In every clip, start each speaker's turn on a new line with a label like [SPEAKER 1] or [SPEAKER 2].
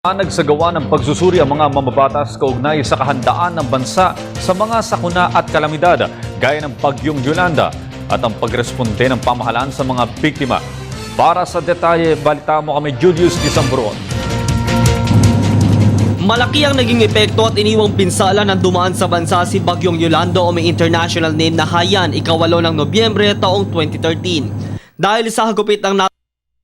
[SPEAKER 1] Nagsagawa ng pagsusuri ang mga mambabatas kaugnay sa kahandaan ng bansa sa mga sakuna at kalamidad gaya ng Bagyong Yolanda at ang pagresponde ng pamahalaan sa mga biktima. Para sa detalye, balita mo kami Julius Disambron.
[SPEAKER 2] Malaki ang naging epekto at iniwang pinsala ng dumaan sa bansa si Bagyong Yolanda o may international name na Haiyan, ika-8 ng Nobyembre taong 2013. Dahil sa hagupit ng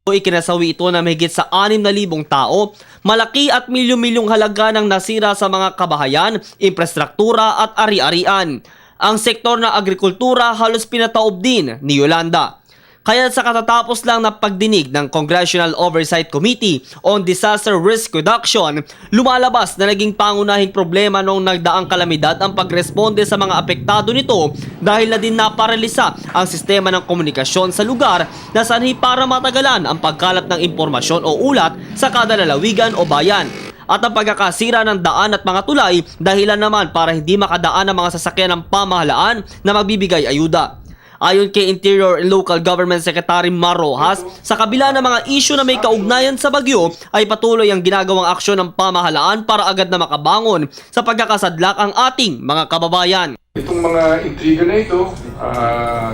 [SPEAKER 2] ikinasawi ito na mahigit sa 6,000 tao, malaki at milyon-milyong halaga ng nasira sa mga kabahayan, infrastruktura at ari-arian. Ang sektor ng agrikultura halos pinataob din ni Yolanda. Kaya sa katatapos lang na pagdinig ng Congressional Oversight Committee on Disaster Risk Reduction, lumalabas na naging pangunahing problema noong nagdaang kalamidad ang pagresponde sa mga apektado nito dahil na din naparalisa ang sistema ng komunikasyon sa lugar na sanhi para matagalan ang pagkalat ng impormasyon o ulat sa kada lalawigan o bayan. At ang pagkakasira ng daan at mga tulay dahilan naman para hindi makadaan ang mga sasakyan ng pamahalaan na magbibigay ayuda. Ayon kay Interior and Local Government Secretary Mar Rojas, sa kabila ng mga isyu na may kaugnayan sa bagyo ay patuloy ang ginagawang aksyon ng pamahalaan para agad na makabangon sa pagkakasadlak ang ating mga kababayan.
[SPEAKER 3] Itong mga intriga na ito,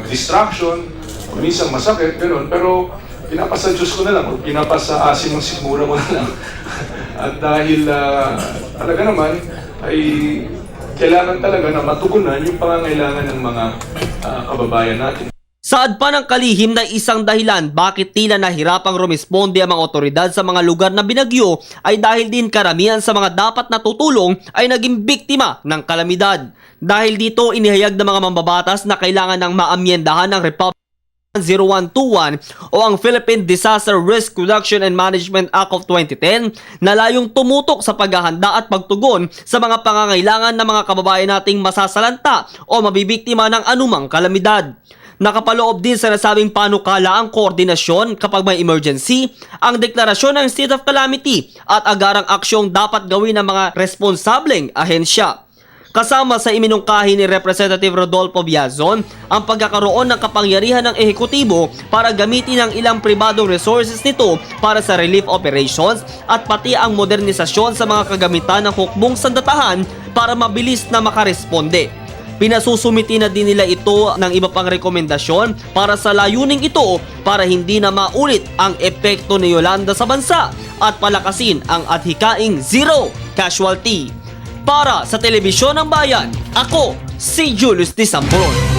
[SPEAKER 3] distraction, minsan masakit, gano'n, pero pinapasa Diyos ko na lang, o pinapasa asim ng sikmura ko na lang. At dahil talaga naman ay kailangan talaga na matugunan yung pangangailangan ng mga kababayan natin.
[SPEAKER 2] Saad pa ng kalihim na isang dahilan bakit tila nahirapang rumisponde ang mga otoridad sa mga lugar na binagyo ay dahil din karamihan sa mga dapat natutulong ay naging biktima ng kalamidad. Dahil dito inihayag ng mga mambabatas na kailangan ng maamyendahan ng Republic 0121 o ang Philippine Disaster Risk Reduction and Management Act of 2010 na layong tumutok sa paghahanda at pagtugon sa mga pangangailangan ng mga kababayan nating masasalanta o mabibiktima ng anumang kalamidad. Nakapaloob din sa nasabing panukala ang koordinasyon kapag may emergency, ang deklarasyon ng state of calamity at agarang aksyong dapat gawin ng mga responsableng ahensya. Kasama sa iminungkahi ni Representative Rodolfo Biazon ang pagkakaroon ng kapangyarihan ng ehekutibo para gamitin ang ilang pribadong resources nito para sa relief operations at pati ang modernisasyon sa mga kagamitan ng hukbong sandatahan para mabilis na makaresponde. Pinasusumiti na din nila ito ng iba pang rekomendasyon para sa layuning ito para hindi na maulit ang epekto ni Yolanda sa bansa at palakasin ang adhikaing zero casualty. Para sa Telebisyon ng Bayan, ako si Julius Disambron.